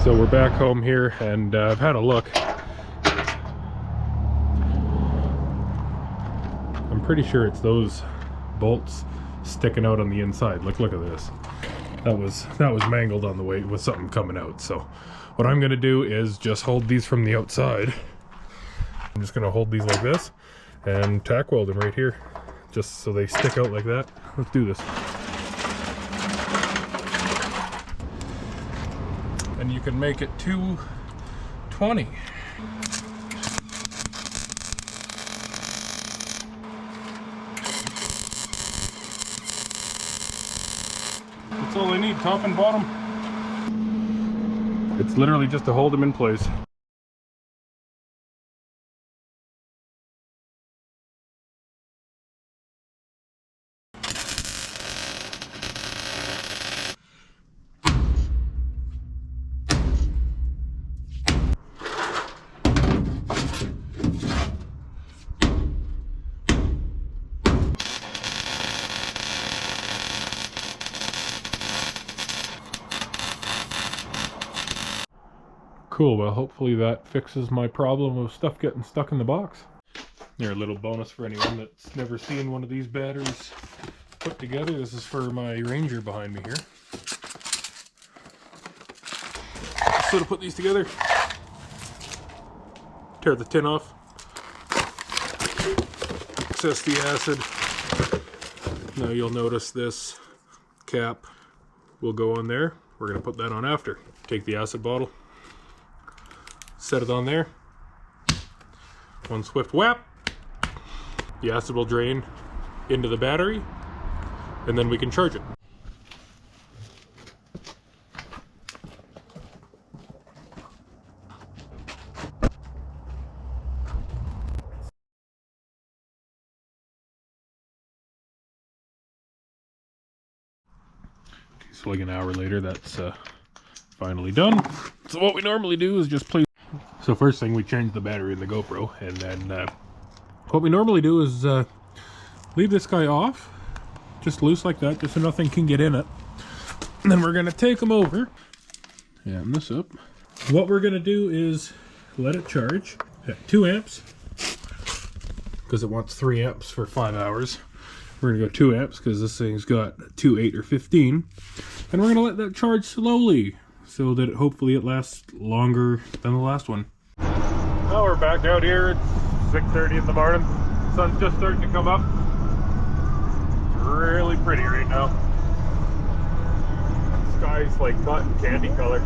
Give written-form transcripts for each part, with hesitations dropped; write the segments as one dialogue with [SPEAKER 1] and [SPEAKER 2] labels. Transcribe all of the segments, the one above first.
[SPEAKER 1] So we're back home here, and I've had a look. I'm pretty sure it's those bolts sticking out on the inside. Look at this. That was mangled on the way with something coming out. So what I'm gonna do is just hold these from the outside. I'm just gonna hold these like this and tack weld them right here, just so they stick out like that. Let's do this. And you can make it 220. That's all I need, top and bottom. It's literally just to hold them in place. Cool, well hopefully that fixes my problem of stuff getting stuck in the box. Here, a little bonus for anyone that's never seen one of these batteries put together. This is for my Ranger behind me here. So to put these together, tear the tin off, access the acid. Now you'll notice this cap will go on there. We're going to put that on after. Take the acid bottle, set it on there. One swift whap. The acid will drain into the battery, and then we can charge it. So like an hour later, that's finally done. So what we normally do is just place. So first thing, we change the battery in the GoPro, and then what we normally do is leave this guy off, just loose like that, just so nothing can get in it. And then we're gonna take them over, and this up. What we're gonna do is let it charge at 2 amps, because it wants 3 amps for 5 hours. We're gonna go 2 amps because this thing's got 2, 8, or 15, and we're gonna let that charge slowly, so that hopefully it lasts longer than the last one. Now we're back out here. It's 6:30 in the morning. Sun's just starting to come up. It's really pretty right now. The sky's like cotton candy color.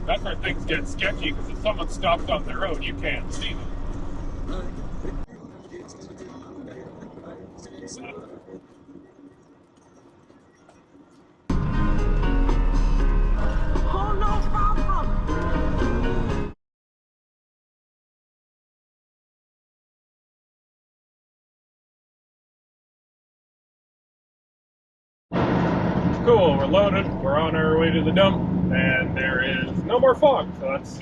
[SPEAKER 1] That's where things get sketchy, because if someone stopped on the road, you can't see them. Cool, we're loaded, we're on our way to the dump, and there is no more fog, so that's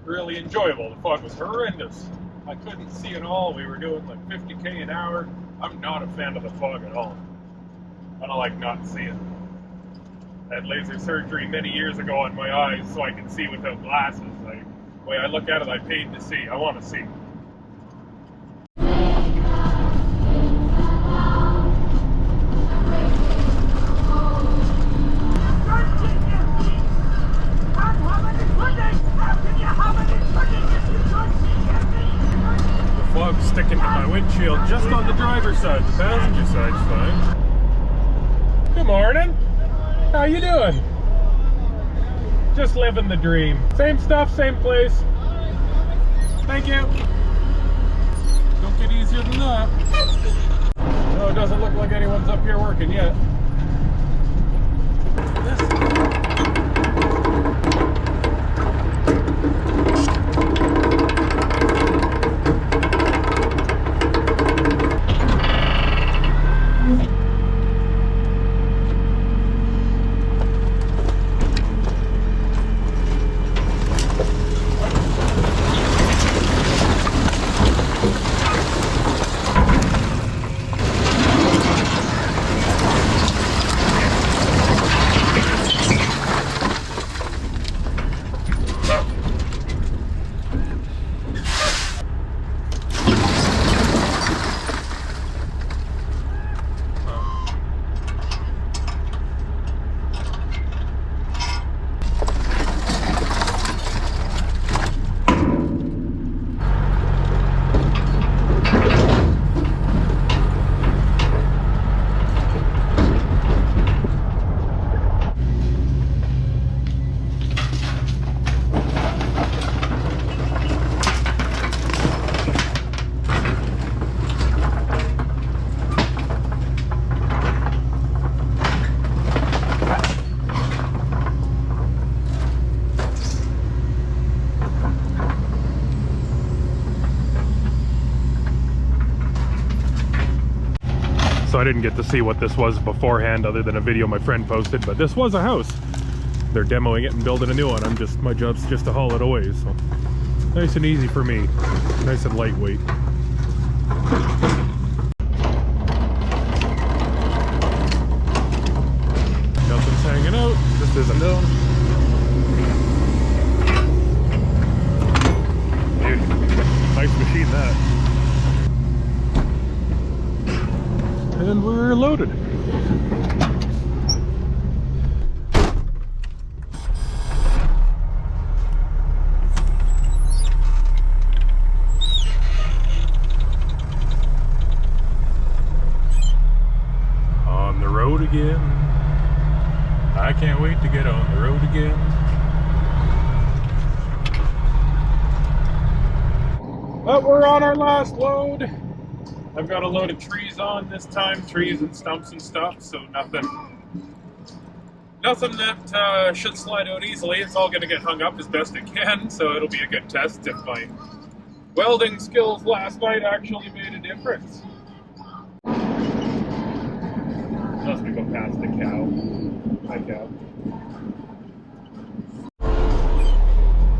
[SPEAKER 1] really enjoyable. The fog was horrendous. I couldn't see at all. We were doing like 50k an hour. I'm not a fan of the fog at all. I don't like not seeing. I had laser surgery many years ago on my eyes so I can see without glasses. The way I look at it, I paid to see. I want to see. Fog's sticking to my windshield just on the driver's side. The passenger side's fine. Good morning. How you doing? Just living the dream. Same stuff, same place. Thank you. Don't get easier than that. No, it doesn't look like anyone's up here working yet. I didn't get to see what this was beforehand other than a video my friend posted, but this was a house. They're demoing it and building a new one. My job's just to haul it away, so nice and easy for me. Nice and lightweight. Nothing's hanging out. This isn't down. Dude, nice machine that. And we're loaded. On the road again. I can't wait to get on the road again. But we're on our last load. I've got a load of trees on this time, trees and stumps and stuff, so nothing that should slide out easily. It's all going to get hung up as best it can, so it'll be a good test if my welding skills last night actually made a difference. Unless we go past the cow. Hi, cow.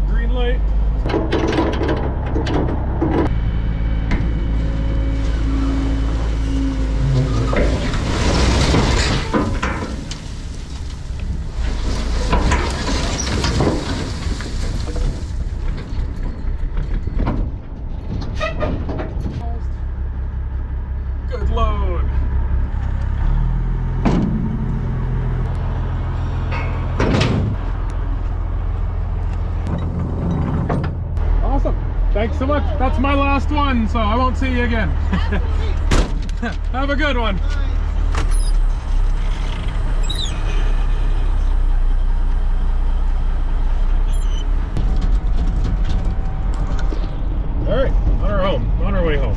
[SPEAKER 1] Green light. Good load. Awesome. Thanks so much. That's my last one, so I won't see you again. Have a good one. All right, on our way home.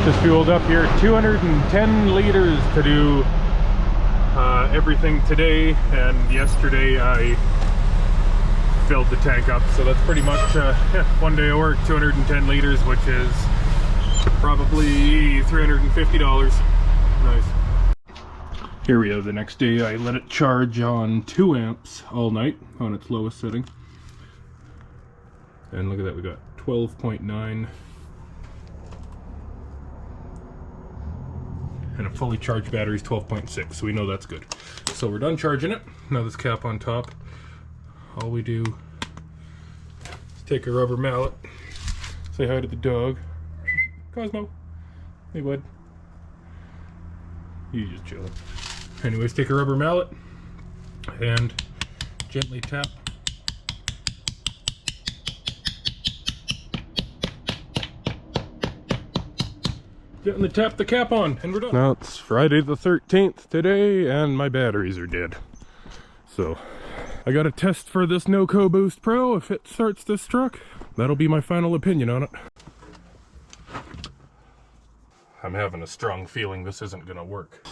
[SPEAKER 1] Just fueled up here, 210 liters to do everything today, and yesterday I filled the tank up, so that's pretty much one day of work, 210 liters, which is probably $350. Nice. Here we have the next day. I let it charge on 2 amps all night on its lowest setting, and look at that, we got 12.9. and a fully charged battery is 12.6, so we know that's good. So we're done charging it. Now this cap on top, all we do is take a rubber mallet, say hi to the dog. Cosmo, hey bud. You just chilling. Anyways, take a rubber mallet and gently tap. Gently tap the cap on, and we're done. Now it's Friday the 13th today, and my batteries are dead. So, I got a test for this NoCo Boost Pro. If it starts this truck, that'll be my final opinion on it. I'm having a strong feeling this isn't gonna work.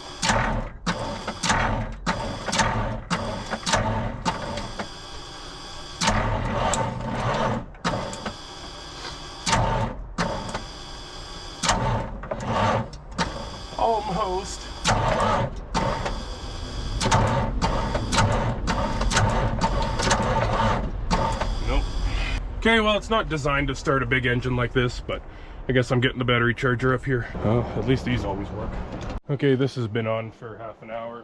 [SPEAKER 1] Almost. Nope. Okay, well, it's not designed to start a big engine like this, but I guess I'm getting the battery charger up here. Oh, at least these always work. Okay, this has been on for half an hour.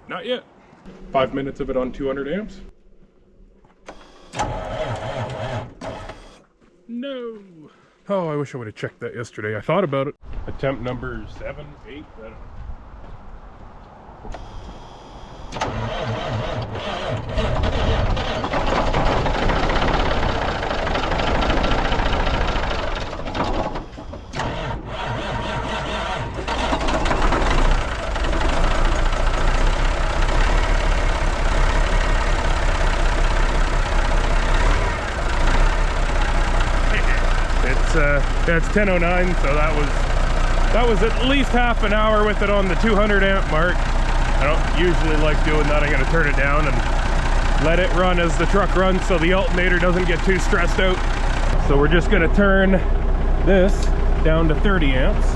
[SPEAKER 1] Not yet. 5 minutes of it on 200 amps. No. Oh, I wish I would have checked that yesterday. I thought about it. Attempt number 7, 8, I don't know. It's 10:09, so that was That was at least half an hour with it on the 200 amp mark. I don't usually like doing that. I'm gonna turn it down and let it run as the truck runs so the alternator doesn't get too stressed out. So we're just gonna turn this down to 30 amps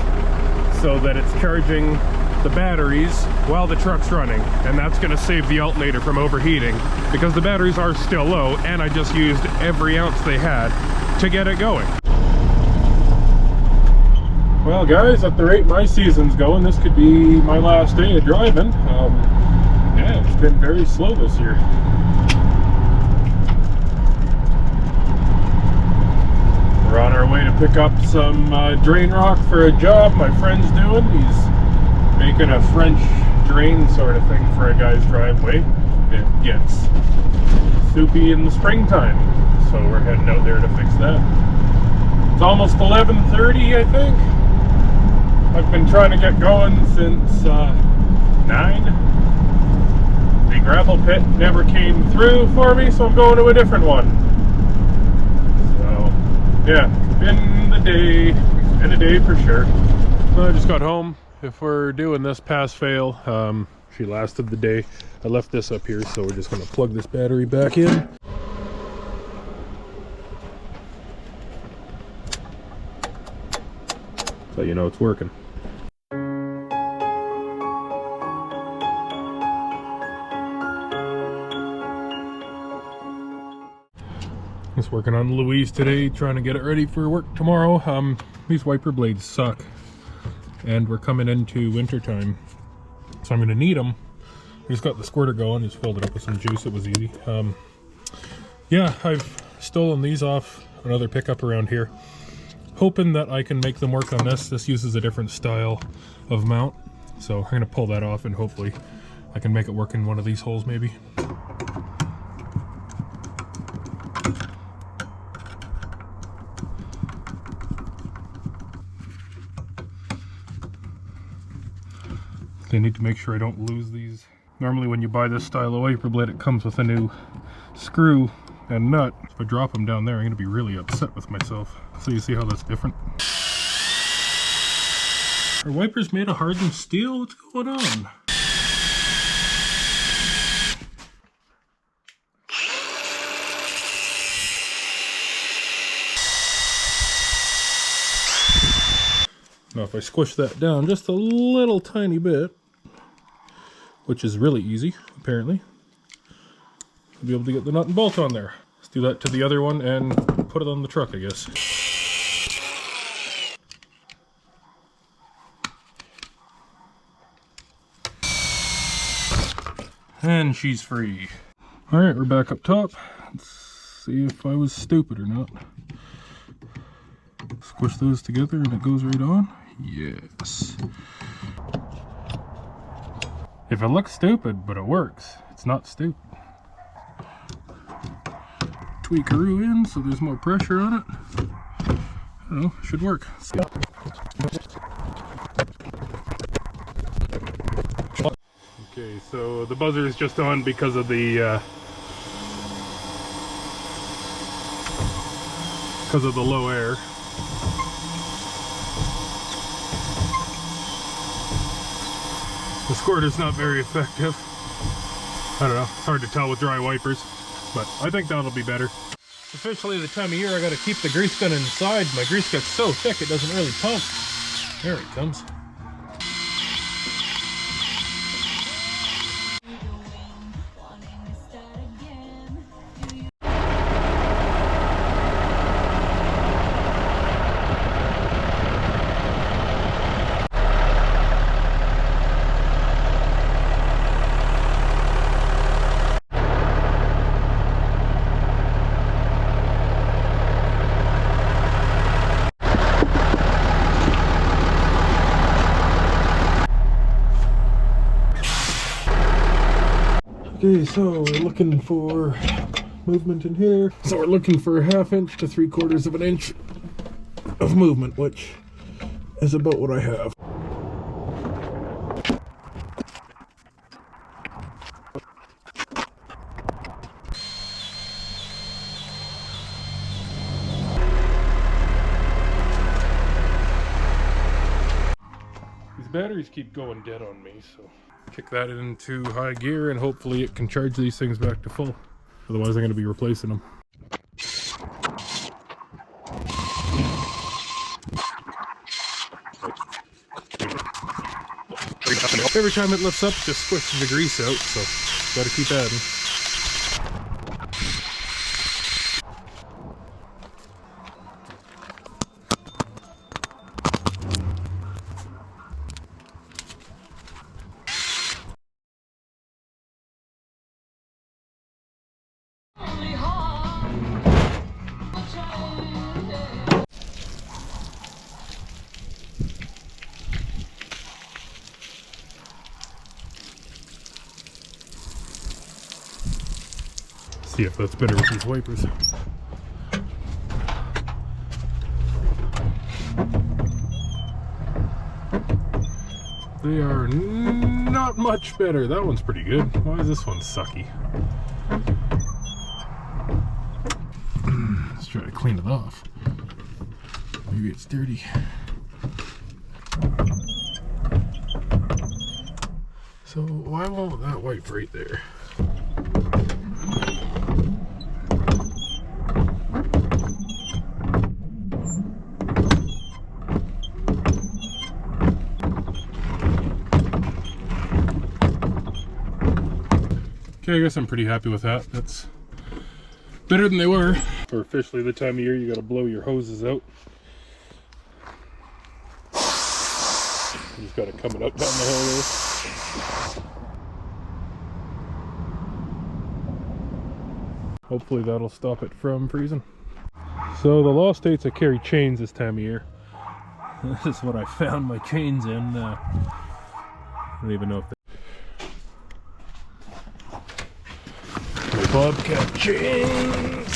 [SPEAKER 1] so that it's charging the batteries while the truck's running, and that's going to save the alternator from overheating because the batteries are still low, and I just used every ounce they had to get it going. Well guys, at the rate my season's going, this could be my last day of driving. Yeah, it's been very slow this year. We're on our way to pick up some drain rock for a job my friend's doing. He's making a French drain sort of thing for a guy's driveway. It gets soupy in the springtime, so we're heading out there to fix that. It's almost 11:30, I think. I've been trying to get going since 9. The gravel pit never came through for me, so I'm going to a different one. So, yeah, it's been a day for sure. Well, I just got home. If we're doing this pass-fail, she lasted the day. I left this up here, so we're just going to plug this battery back in. So you know it's working. Just working on Louise today, trying to get it ready for work tomorrow. These wiper blades suck. And we're coming into winter time, so I'm going to need them. I just got the squirter going, just filled it up with some juice. It was easy. Yeah, I've stolen these off another pickup around here, hoping that I can make them work on this. This uses a different style of mount, so I'm going to pull that off and hopefully I can make it work in one of these holes maybe. I need to make sure I don't lose these. Normally when you buy this style of wiper blade, it comes with a new screw and nut. If I drop them down there, I'm going to be really upset with myself. So you see how that's different? Are wipers made of hardened steel? What's going on? Now if I squish that down just a little tiny bit, which is really easy, apparently, I'll be able to get the nut and bolt on there. Let's do that to the other one and put it on the truck, I guess. And she's free. Alright, we're back up top. Let's see if I was stupid or not. Squish those together and it goes right on. Yes. If it looks stupid, but it works, it's not stupid. Tweakaroo in so there's more pressure on it. I don't know, should work. Okay, so the buzzer is just on because of the low air. The squirter's not very effective. I don't know, it's hard to tell with dry wipers, but I think that'll be better. It's officially the time of year I gotta keep the grease gun inside. My grease gun's so thick it doesn't really pump. There it comes. Okay, so we're looking for movement in here. So we're looking for 1/2 inch to 3/4 of an inch of movement, which is about what I have. batteries keep going dead on me, so kick that into high gear and hopefully it can charge these things back to full. Otherwise I'm going to be replacing them. Every time it lifts up, it just squishes the grease out, so gotta keep adding. See if that's better with these wipers. They are not much better. That one's pretty good. Why is this one sucky? Let's try to clean it off. Maybe it's dirty. So why won't that wipe right there? Okay, I guess I'm pretty happy with that. That's better than they were. For officially the time of year you gotta blow your hoses out. You just got it coming up down the hill there. Hopefully that'll stop it from freezing. So the law states I carry chains this time of year. This is what I found my chains in. I don't even know if Bobcat chains,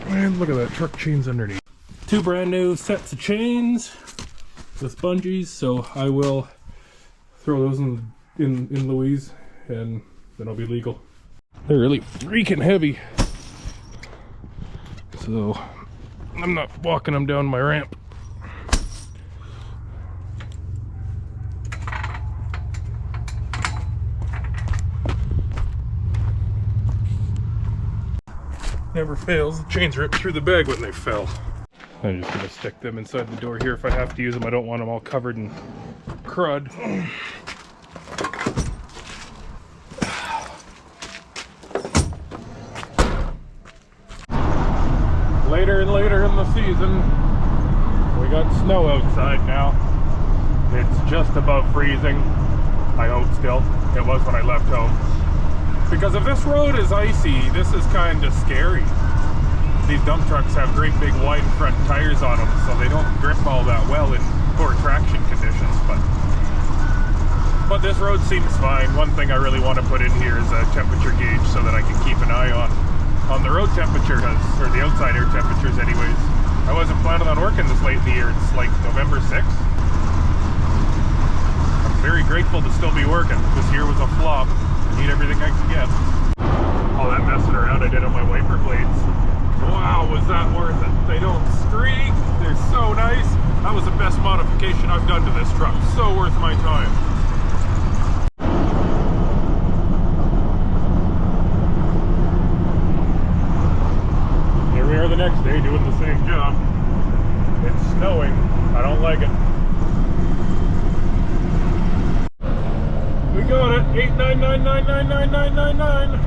[SPEAKER 1] and look at that, truck chains underneath. 2 brand new sets of chains with bungees, so I will throw those in Louise and then I'll be legal. They're really freaking heavy, so I'm not walking them down my ramp. Never fails, the chains ripped through the bag when they fell. I'm just gonna stick them inside the door here if I have to use them. I don't want them all covered in crud. Later and later in the season, we got snow outside now. It's just above freezing. I hope still. It was when I left home. Because if this road is icy, this is kind of scary. These dump trucks have great big wide front tires on them, so they don't grip all that well in poor traction conditions. But this road seems fine. One thing I really want to put in here is a temperature gauge so that I can keep an eye on the road temperature, or the outside air temperatures anyways. I wasn't planning on working this late in the year. It's like November 6th. I'm very grateful to still be working. This year was a flop. Need everything I can get. All that messing around I did on my wiper blades. Wow, was that worth it? They don't streak. They're so nice. That was the best modification I've done to this truck. So worth my time. Here we are the next day doing the same job. It's snowing. I don't like it. We got it, 899999999.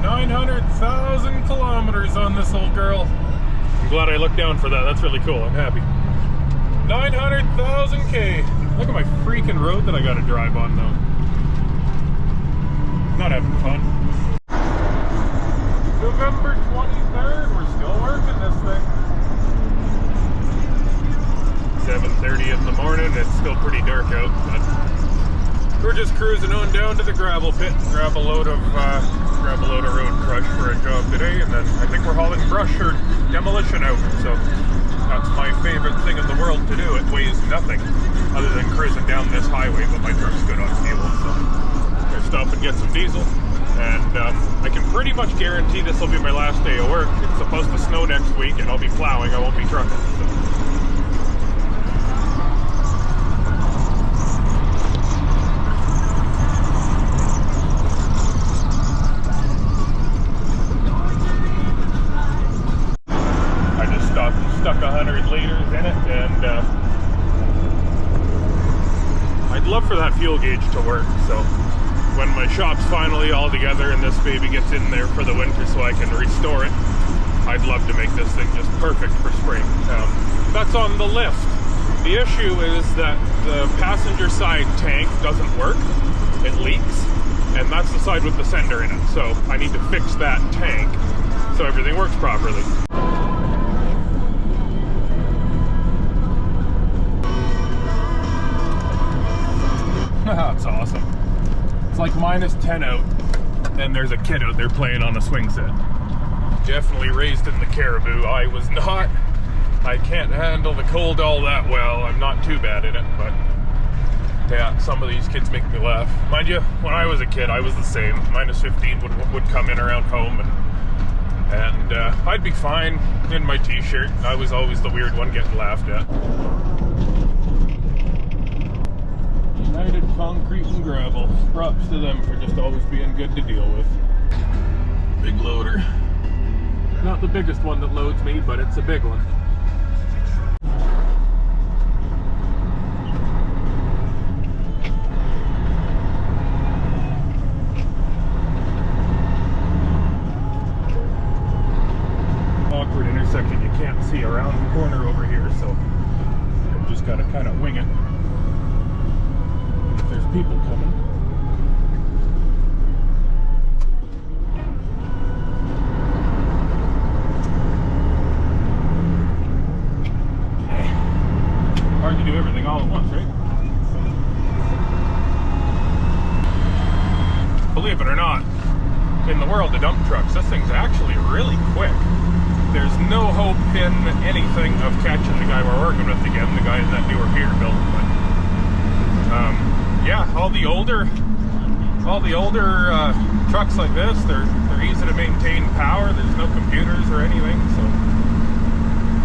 [SPEAKER 1] 900,000 kilometers on this old girl. I'm glad I looked down for that. That's really cool. I'm happy. 900,000 K. Look at my freaking road that I got to drive on though. Not having fun. November 23rd. We're still working this thing. 7:30 in the morning. It's still pretty dark out, but we're just cruising on down to the gravel pit, grab a load of road crush for a job today, and then I think we're hauling brush or demolition out. So that's my favorite thing in the world to do. It weighs nothing other than cruising down this highway, but my truck's good on fuel, so we're gonna stop and get some diesel, And I can pretty much guarantee this will be my last day of work. It's supposed to snow next week, and I'll be plowing. I won't be trucking. So. I just stuck 100 liters in it, and I'd love for that fuel gauge to work. So when my shop's finally all together and this baby gets in there for the winter so I can restore it, I'd love to make this thing just perfect for spring. That's on the list. The issue is that the passenger side tank doesn't work. It leaks, and that's the side with the sender in it. So I need to fix that tank so everything works properly. That's awesome. It's like -10 out, and there's a kid out there playing on a swing set. Definitely raised in the caribou. I was not. I can't handle the cold all that well. I'm not too bad at it, but yeah, some of these kids make me laugh. Mind you, when I was a kid, I was the same. -15 would come in around home, and I'd be fine in my t-shirt. I was always the weird one getting laughed at. United Concrete and Gravel. Props to them for just always being good to deal with. Big loader. Not the biggest one that loads me, but it's a big one. Awkward intersection. You can't see around the corner over here, so you just gotta kind of wing it. If there's people coming. Hard to do everything all at once, right? Believe it or not, in the world of dump trucks, this thing's actually really quick. There's no hope in anything of catching the guy we're working with again, the guy in that newer pier building. But yeah, all the older trucks like this, they're easy to maintain power. There's no computers or anything, so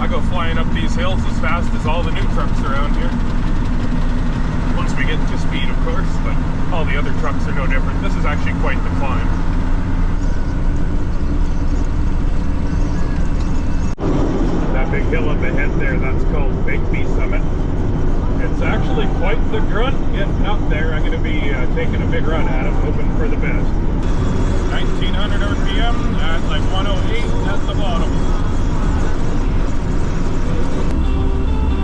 [SPEAKER 1] I go flying up these hills as fast as all the new trucks around here. Once we get to speed, of course, but all the other trucks are no different. This is actually quite the climb. That big hill up ahead there, that's called Bigby Summit. It's actually quite the grunt getting up there. I'm going to be taking a big run at it, hoping for the best. 1900 RPM at like 108 at the bottom.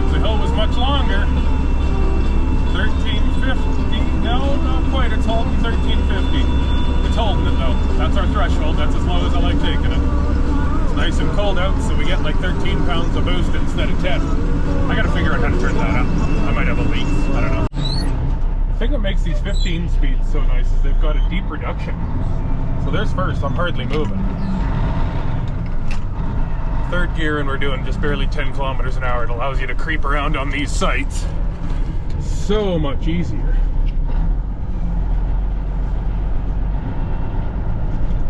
[SPEAKER 1] If the hill was much longer, 1350. No, not quite. It's holding 1350. It's holding it though. That's our threshold. That's as low as I like taking it. It's nice and cold out, so we get like 13 pounds of boost instead of 10. I gotta figure out how to turn that up. I might have a leak. I don't know. The thing that makes these 15 speeds so nice is they've got a deep reduction. So there's first, I'm hardly moving. Third gear and we're doing just barely 10 kilometers an hour. It allows you to creep around on these sites so much easier.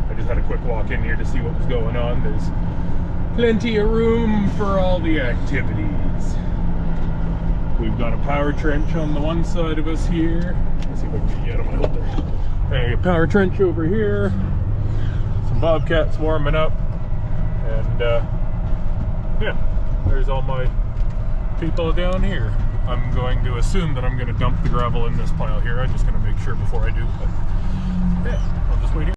[SPEAKER 1] I just had a quick walk in here to see what was going on. There's plenty of room for all the activities. We've got a power trench on the one side of us here. Let's see if I can get on my holder. A power trench over here. Some bobcats warming up. And yeah, there's all my people down here. I'm going to assume that I'm going to dump the gravel in this pile here. I'm just going to make sure before I do. But yeah, I'll just wait here.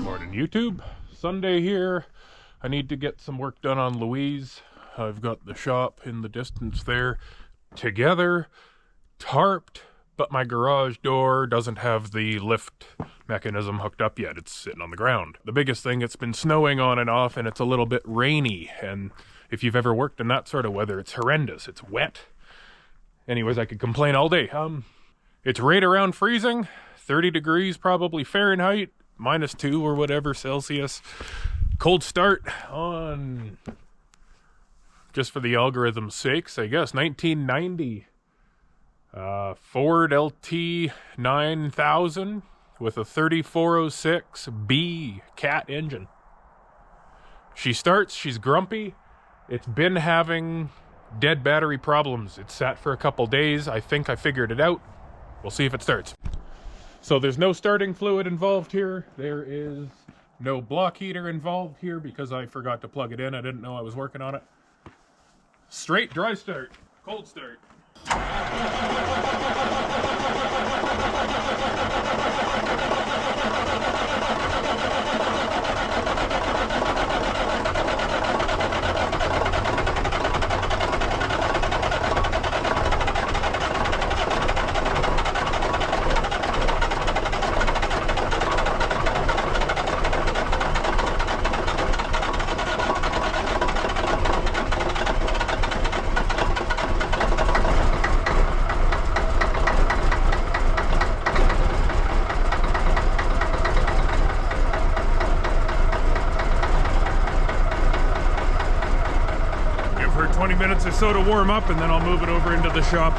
[SPEAKER 1] Morning, YouTube. Sunday here. I need to get some work done on Louise. I've got the shop in the distance there together, tarped, but my garage door doesn't have the lift mechanism hooked up yet. It's sitting on the ground. The biggest thing, it's been snowing on and off and it's a little bit rainy, and if you've ever worked in that sort of weather, it's horrendous. It's wet. Anyways, I could complain all day. It's right around freezing, 30 degrees probably Fahrenheit, -2 or whatever Celsius. Cold start on, just for the algorithm's sakes, I guess, 1990 Ford LT9000 with a 3406B cat engine. She starts, she's grumpy. It's been having dead battery problems. It's sat for a couple days. I think I figured it out. We'll see if it starts. So there's no starting fluid involved here. There is no block heater involved here because I forgot to plug it in. I didn't know I was working on it. Straight dry start, cold start. Give her 20 minutes or so to warm up, and then I'll move it over into the shop.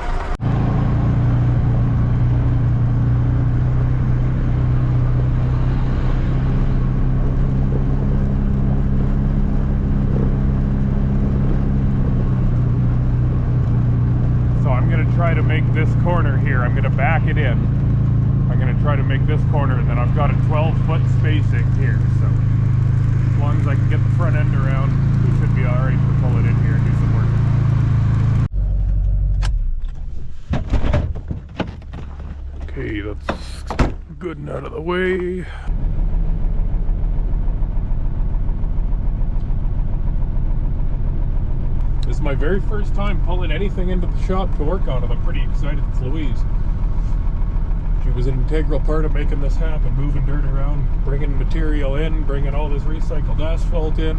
[SPEAKER 1] So I'm going to try to make this corner here. I'm going to back it in. I'm going to try to make this corner, and then I've got a 12-foot spacing here. So as long as I can get the front end around, we should be alright to pull it in here and do some work. Okay, that's good and out of the way. This is my very first time pulling anything into the shop to work on it. I'm pretty excited. It's Louise. She was an integral part of making this happen, moving dirt around, bringing material in, bringing all this recycled asphalt in.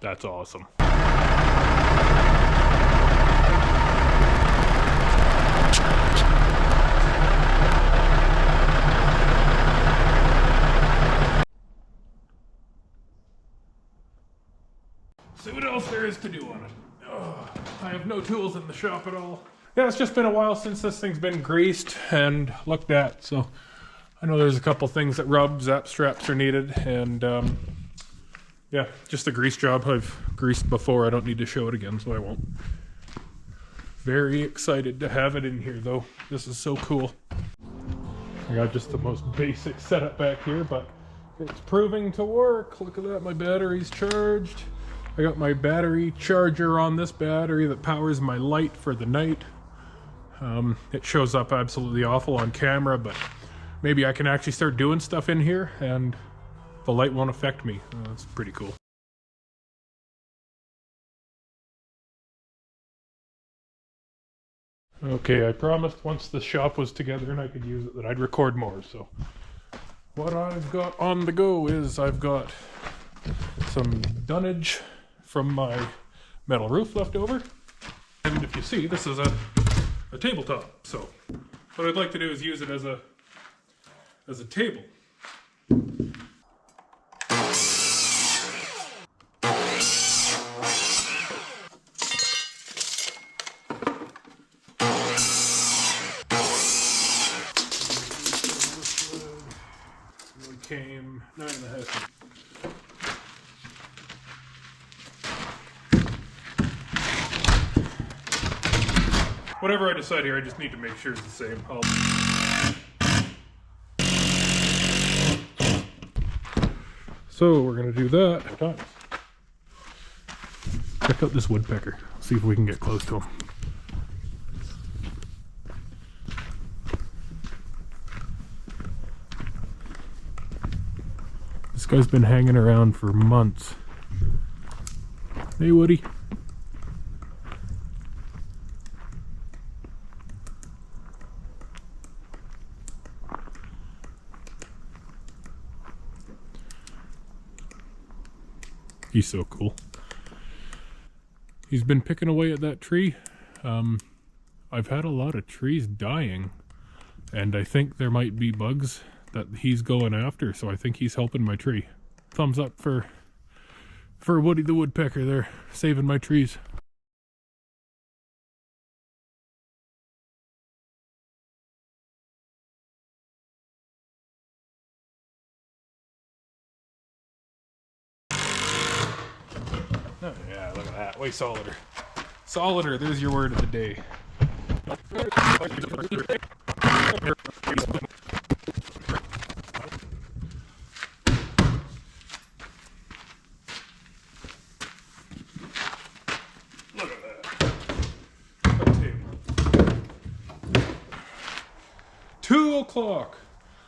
[SPEAKER 1] That's awesome. See what else there is to do on it. Oh, I have no tools in the shop at all. Yeah, it's just been a while since this thing's been greased and looked at, so I know there's a couple things that rub, zap straps are needed, and yeah, just a grease job. I've greased before. I don't need to show it again, so I won't. Very excited to have it in here, though. This is so cool. I got just the most basic setup back here, but it's proving to work. Look at that, my battery's charged. I got my battery charger on this battery that powers my light for the night. It shows up absolutely awful on camera, but maybe I can actually start doing stuff in here and the light won't affect me. That's pretty cool. Okay, I promised once the shop was together and I could use it that I'd record more, so what I've got on the go is I've got some dunnage from my metal roof left over, and if you see, this is a tabletop, so what I'd like to do is use it as a table. Came 9.5. Whatever I decide here, I just need to make sure it's the same. So we're gonna do that 4 times. Check out this woodpecker. See if we can get close to him. This guy's been hanging around for months. Hey, Woody. He's so cool. He's been picking away at that tree. I've had a lot of trees dying, and I think there might be bugs that he's going after, so I think he's helping my tree. Thumbs up for Woody the Woodpecker there, saving my trees. Oh, yeah, look at that. Way solider. Solider, there's your word of the day. Look at that. 2 o'clock.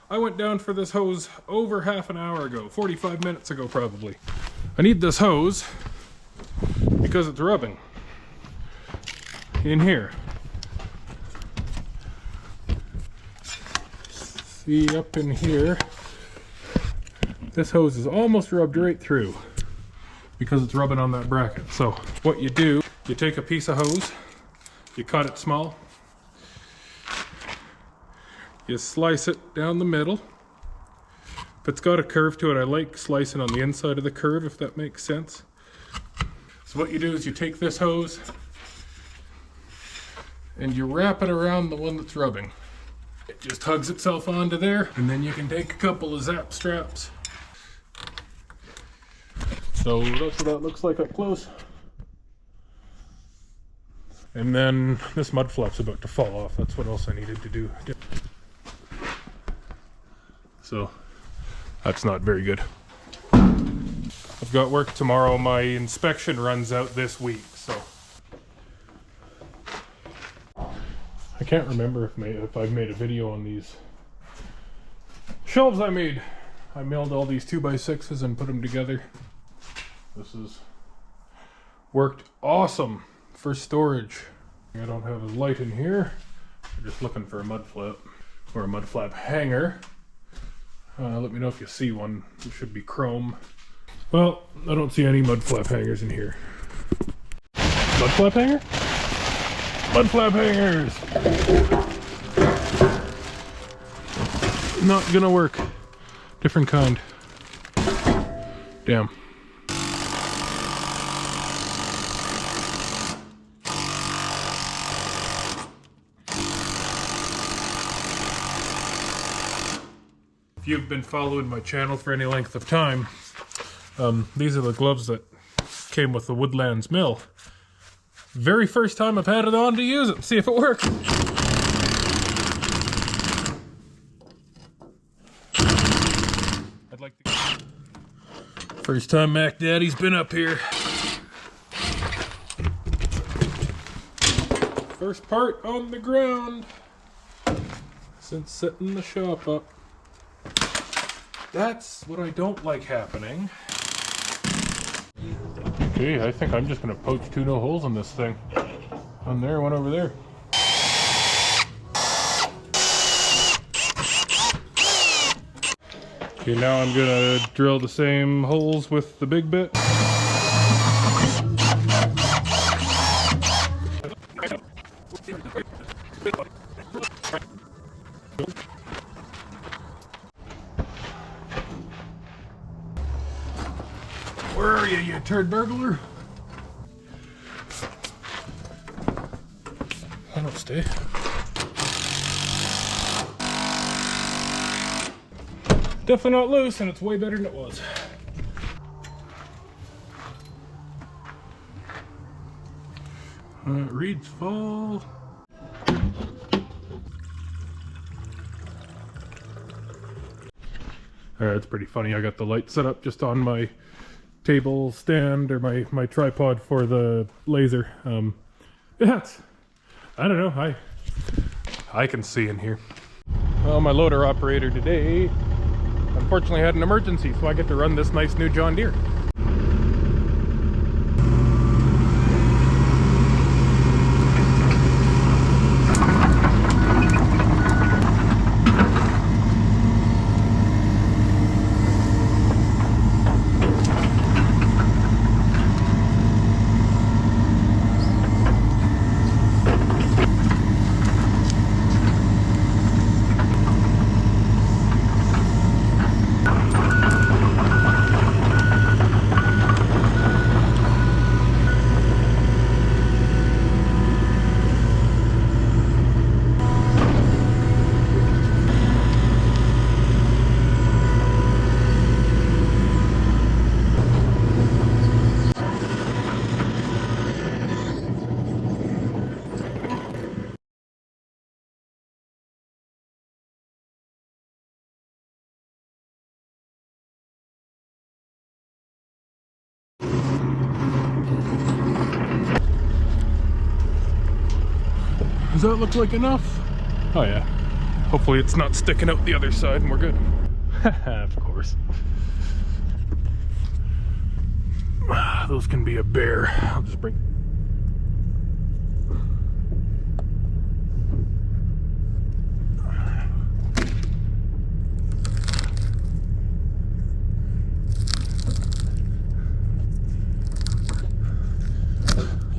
[SPEAKER 1] I went down for this hose over half an hour ago, 45 minutes ago probably. I need this hose because it's rubbing in here. See, up in here, this hose is almost rubbed right through because it's rubbing on that bracket. So what you do, you take a piece of hose, you cut it small, you slice it down the middle. If it's got a curve to it, I like slicing on the inside of the curve, if that makes sense. So what you do is you take this hose and you wrap it around the one that's rubbing. It just hugs itself onto there, and then you can take a couple of zap straps. So that's what that looks like up close. And then this mud flap's about to fall off. That's what else I needed to do. So that's not very good. I've got work tomorrow. My inspection runs out this week, so I can't remember if I've made a video on these shelves I made. I milled all these 2x6s and put them together. This has worked awesome for storage. I don't have a light in here. I'm just looking for a mud flap or a mud flap hanger. Let me know if you see one. It should be chrome. Well, I don't see any mud flap hangers in here. Mud flap hanger? Mud flap hangers! Not gonna work. Different kind. Damn. If you've been following my channel for any length of time, these are the gloves that came with the Woodlands mill. Very first time I've had it on to use it. See if it works. I'd like to. First time Mac Daddy's been up here. First part on the ground since setting the shop up. That's what I don't like happening. Okay, I think I'm just gonna poach 2 no holes on this thing. One there, one over there. Okay, now I'm gonna drill the same holes with the big bit. Where are you, you turd burglar? That'll stay. Definitely not loose, and it's way better than it was. It reads full. Alright, it's pretty funny. I got the light set up just on my table stand, or my tripod for the laser. Yeah, I don't know, I can see in here. Well, my loader operator today unfortunately had an emergency, so I get to run this nice new John Deere. that look like enough? Oh yeah. Hopefully it's not sticking out the other side and we're good. Of course. Those can be a bear. I'll just bring...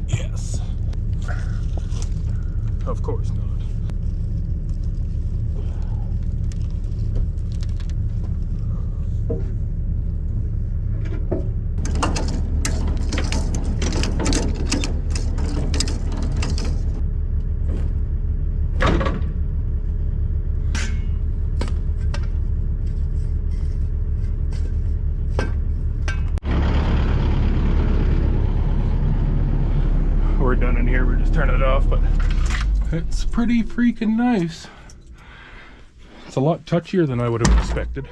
[SPEAKER 1] Yes. Of course not. We're done in here, we're just turning it off, but it's pretty freaking nice. It's a lot touchier than I would have expected.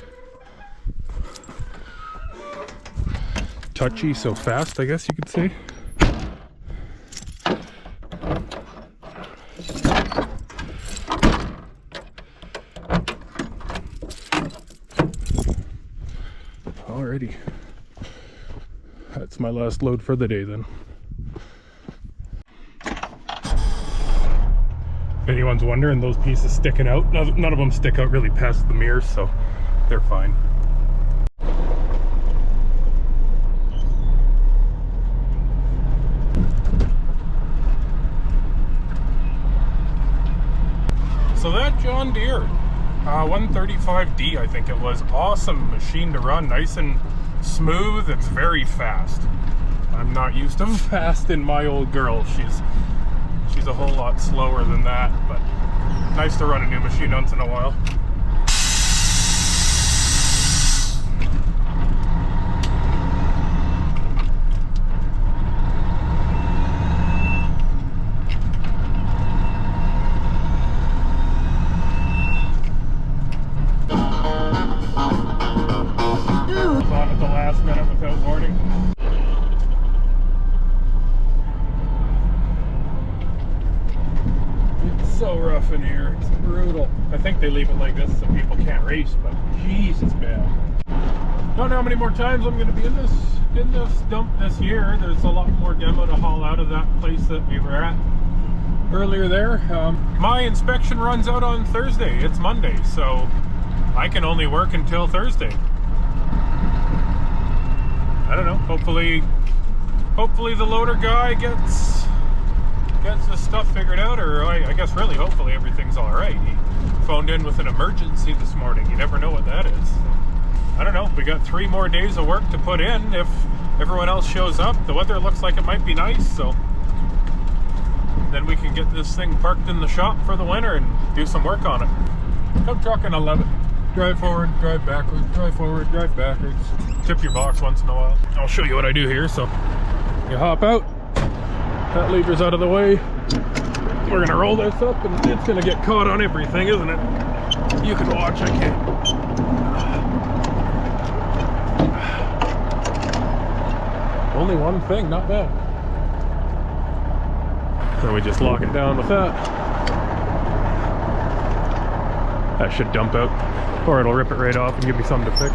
[SPEAKER 1] Touchy, so fast, I guess you could say. Alrighty. That's my last load for the day then. If anyone's wondering, those pieces sticking out, none of them stick out really past the mirrors, so they're fine. So that John Deere 135D, I think it was, awesome machine to run, nice and smooth. It's very fast. I'm not used to fast in my old girl. She's a whole lot slower than that, but nice to run a new machine once in a while. On at the last minute without warning. So rough in here, it's brutal. I think they leave it like this so people can't race, but Jesus, man. Don't know how many more times I'm going to be in this dump this year. There's a lot more demo to haul out of that place that we were at earlier there. My inspection runs out on Thursday. It's Monday, so I can only work until Thursday. I don't know. Hopefully the loader guy gets the stuff figured out, or I guess really hopefully everything's alright. He phoned in with an emergency this morning. You never know what that is. I don't know. We got 3 more days of work to put in if everyone else shows up. The weather looks like it might be nice, so then we can get this thing parked in the shop for the winter and do some work on it. Dump truck, and I love it. Drive forward, drive backwards, drive forward, drive backwards. Tip your box once in a while. I'll show you what I do here. So you hop out, that lever's out of the way. We're gonna roll this up and it's gonna get caught on everything, isn't it? You can watch, I can't. Only one thing, not bad. Then we just lock it down with that. That should dump out, or it'll rip it right off and give me something to fix.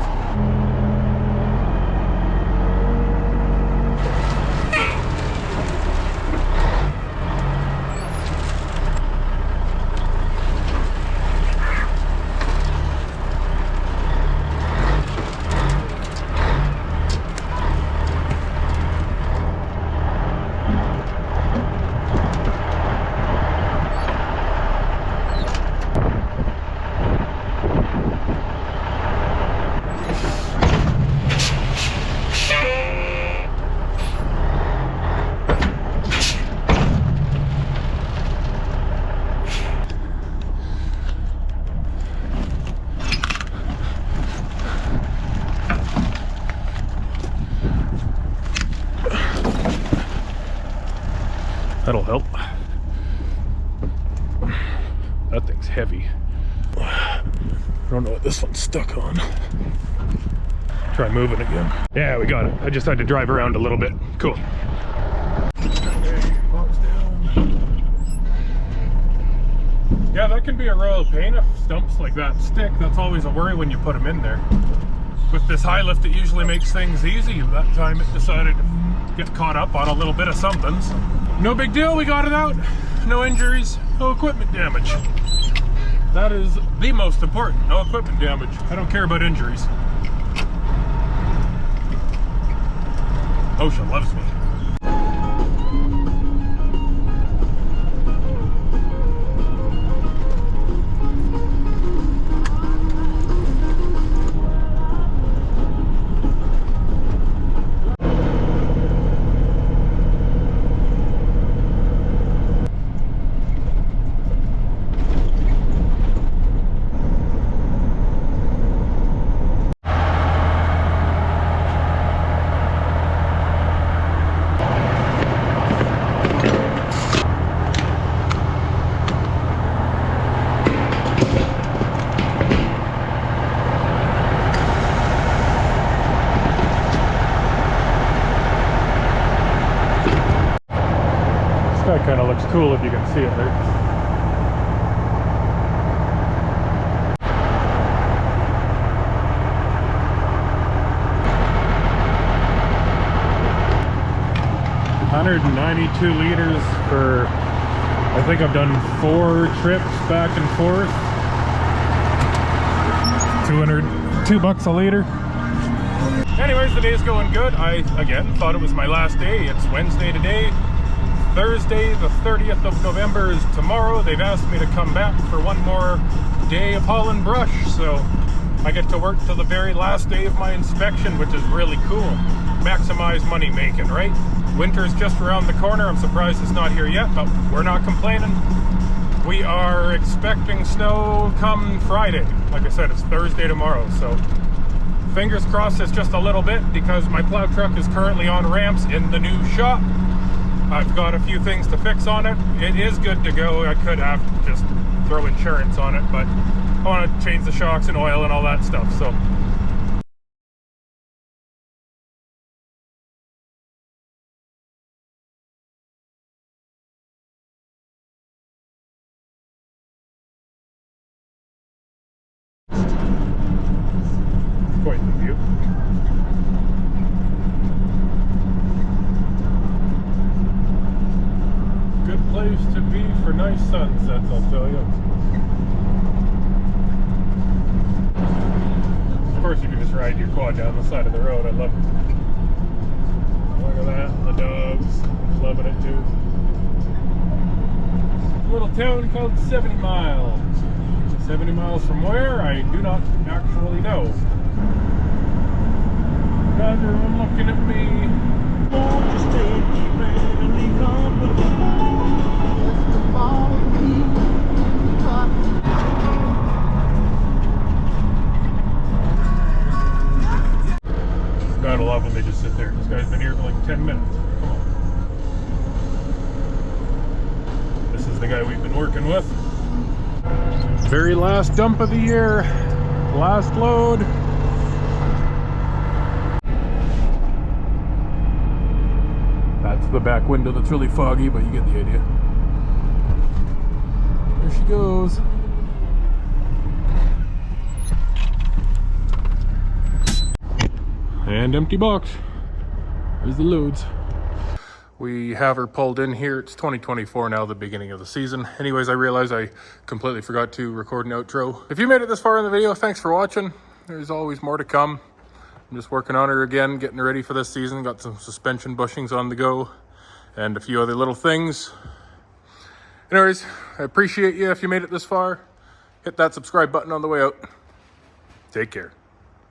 [SPEAKER 1] That'll help. That thing's heavy. I don't know what this one's stuck on. Try moving again. Yeah, we got it. I just had to drive around a little bit. Cool. Okay, box down. Yeah, that can be a royal pain if stumps like that stick. That's always a worry when you put them in there. With this high lift, it usually makes things easy. That time it decided to get caught up on a little bit of something. So no big deal, we got it out. No injuries, no equipment damage. That is the most important, no equipment damage. I don't care about injuries. OSHA loves me. That kind of looks cool if you can see it there. $192 liters for, I think I've done 4 trips back and forth. $202 a liter. Anyways, the day's going good. I, again, thought it was my last day. It's Wednesday today. Thursday, the 30th of November is tomorrow. They've asked me to come back for one more day of haul and brush, so I get to work till the very last day of my inspection, which is really cool. Maximize money making, right? Winter's just around the corner. I'm surprised it's not here yet, but we're not complaining. We are expecting snow come Friday. Like I said, it's Thursday tomorrow, so fingers crossed it's just a little bit, because my plow truck is currently on ramps in the new shop. I've got a few things to fix on it. It is good to go. I could have to just throw insurance on it, but I want to change the shocks and oil and all that stuff, so. Quite the view. Good place to be for nice sunsets, I'll tell you. Of course, you can just ride your quad down the side of the road. I love it. Look at that, the dogs, loving it too. A little town called 70 Mile. 70 miles from where? I do not actually know. Guys, everyone looking at me. Gotta love when they just sit there. This guy's been here for like 10 minutes. Come on. This is the guy we've been working with. Very last dump of the year. Last load. That's the back window that's really foggy, but you get the idea. There she goes. And empty box. There's the loads. We have her pulled in here. It's 2024 now, the beginning of the season. Anyways, I realized I completely forgot to record an outro. If you made it this far in the video, thanks for watching. There's always more to come. I'm just working on her again, getting her ready for this season. Got some suspension bushings on the go and a few other little things. Anyways, I appreciate you if you made it this far. Hit that subscribe button on the way out. Take care.